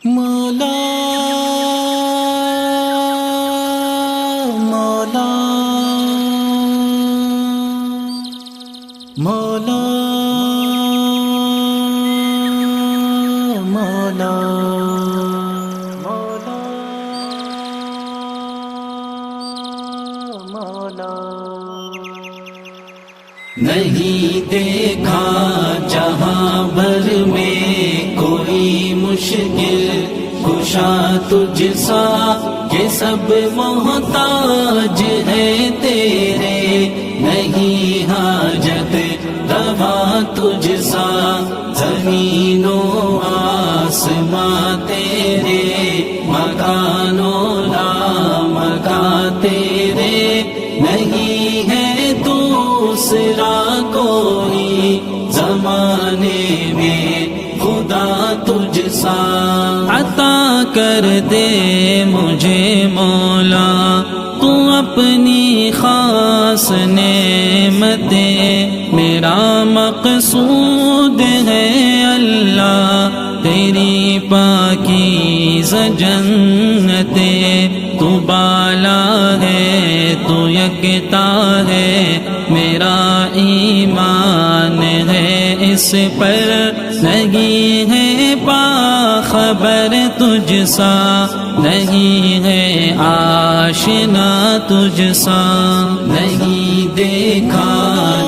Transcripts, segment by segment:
مولا مولا مولا مولا مولا نہیں دیکھا جہاں بھر میں کوئی مشکل کشا تجھ سا، کہ سب محتاج ہے تیرے، نہیں حاجت روا تجھ سا، زمین و آسماں تیرے، مکان و لامکاں تیرے، نہیں ہے دوسرا کوئی زمانے میں خدا تجھ سا۔ عطا کر دے مجھے مولا تو اپنی خاص نعمتیں، میرا مقصود ہے اللہ تیری پاکیزہ جنتیں، تو بالا ہے تو یکتا ہے، میرا ایمان ہے اس پر، نہیں ہے باخبر تجھ سا، نہیں ہے آشنا تجھ سا، نہیں دیکھا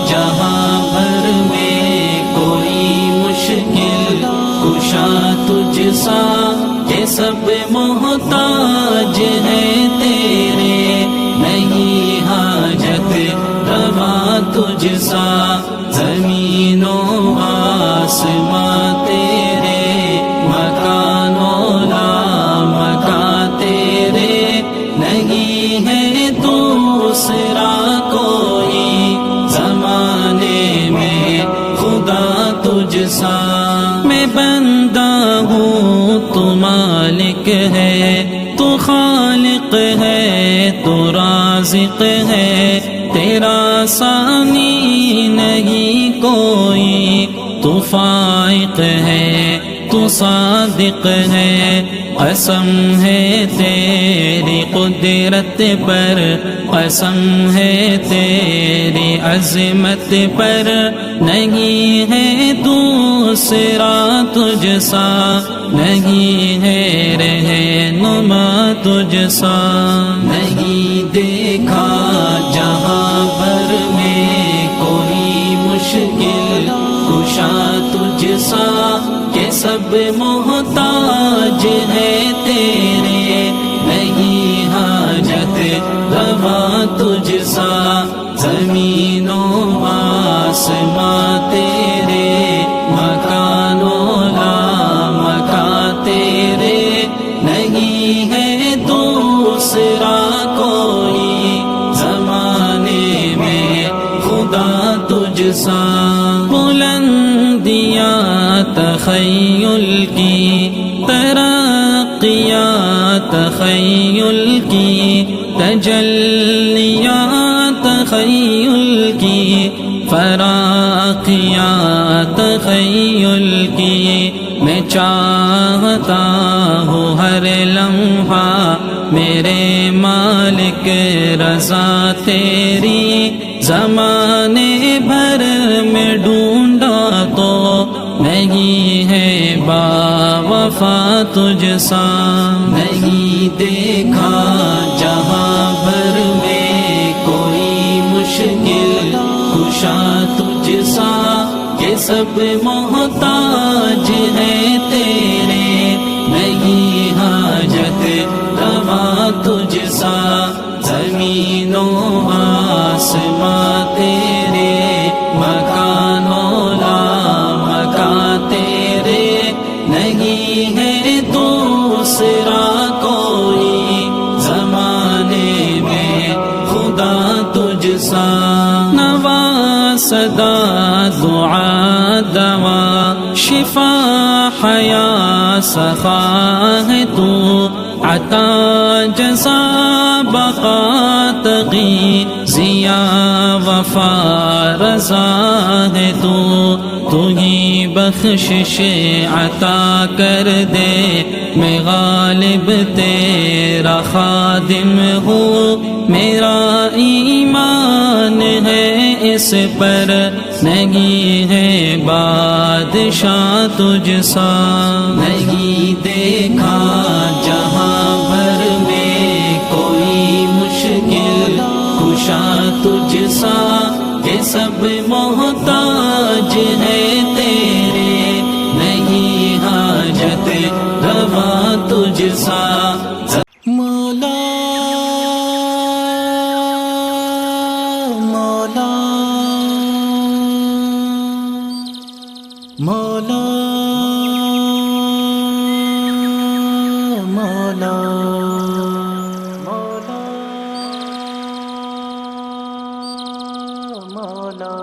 جہاں بھر میں کوئی مشکل کشا تجھ سا، کہ سب محتاج ہے تیرے، نہیں حاجت روا تجھ سا، زمین و آسماں تیرے، مکان و لامکاں تیرے، نہیں ہے دوسرا کوئی زمانے میں خدا تجھ سا۔ میں بندہ ہوں تو مالک ہے، تو خالق ہے تو رازق ہے، تیرا ثانی نہیں کوئی، تو فائق ہے تو صادق ہے، قسم ہے تیری قدرت پر، قسم ہے تیری عظمت پر، نہیں ہے دوسرا تجھ سا، نہیں ہے رہنما تجھ سا، نہیں دیکھا جہاں بھر میں کوئی مشکل کشا تجھ سا، کہ سب محتاج ہے تیرے، نہیں حاجت روا تجھ سا، زمین و آسماں تیرے، مکان و لامکاں تیرے، نہیں ہے دوسرا کوئی زمانے میں خدا تجھ سا۔ بلندیاں تخیل کی، ترقیاں تخیل کی، تجلیاں تخیل کی، فراقیاں تخیل کی، میں چاہتا ہوں ہر لمحہ میرے مالک رضا تیری، زمانے بھر میں ڈھونڈا تو نہیں ہے با وفا تجھ سا، نہیں دیکھا جہاں بھر میں کوئی مشکل کشا تجھ سا، کہ سب محتاج ہے تیرے، نہیں حاجت روا تجھ سا، زمین و آسماں تیرے، مکان و لامکاں تیرے، نہیں ہے دوسرا کوئی زمانے میں خدا تجھ سا۔ نوا صدا دعا دوا، شفا حیا سخا ہے تو، عطا جزا بقا تقی، ضیا وفا رضا ہے تو، تو ہی بخشش عطا کر دے، میں غالب تیرا خادم ہوں، میرا ایمان ہے اس پر، نہیں ہے بادشاہ تجھ سا، نہیں دیکھا جہاں بھر میں کوئی مشکل کشا تجھ سا، کہ سب محتاج ہے تیرے، نہیں حاجت روا تجھ سا مولا مولا مولا مولا مولا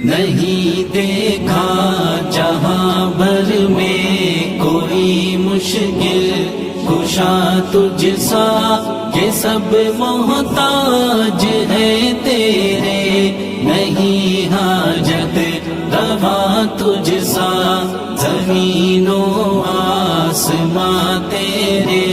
نہیں دیکھا جہاں بھر میں کوئی مشکل کشا تجھ سا، کہ سب محتاج ہے تیرے، نہیں حاجت روا تجھ سا، زمین و آسماں تیرے،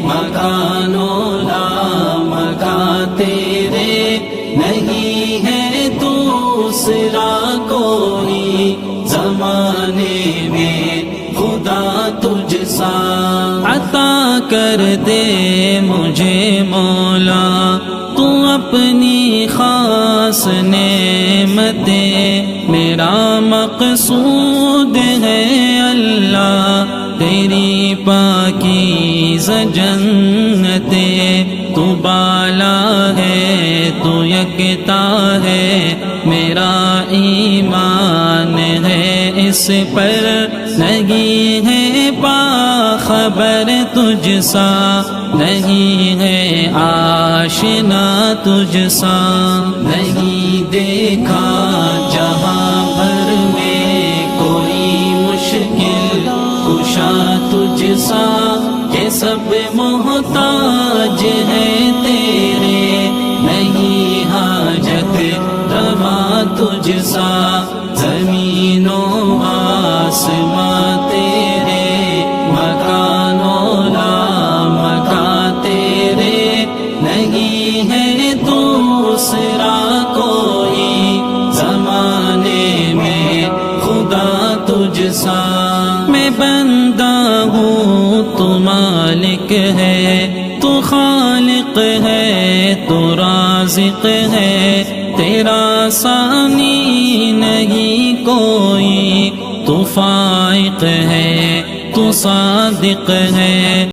مکان و لا مکان تیرے، نہیں ہے دوسرا کوئی زمانے میں خدا تجھ سا، عطا کر دے مجھے مولا تو اپنی خاص نعمتیں، میرا مقصود ہے اللہ تیری پاکیزہ جنتیں، تو بالا ہے تو یکتا ہے، میرا ایمان ہے اس پر، نہیں ہے باخبر تجھ سا، نہیں ہے آشنا تجھ سا، نہیں دیکھا جہاں بھر میں کوئی مشکل کشا تجھ سا، کہ سب محتاج ہے تیرے، نہیں حاجت روا تجھ سا، زمین و آسماں تیرے، مکان و لا مکان تیرے، نہیں ہے دوسرا کوئی زمانے میں خدا تجھ سا، میں بندہ ہوں تو مالک ہے، تو خالق ہے تو رازق ہے، تیرا ثانی نہیں کوئی، تو فائق ہے تو صادق ہے۔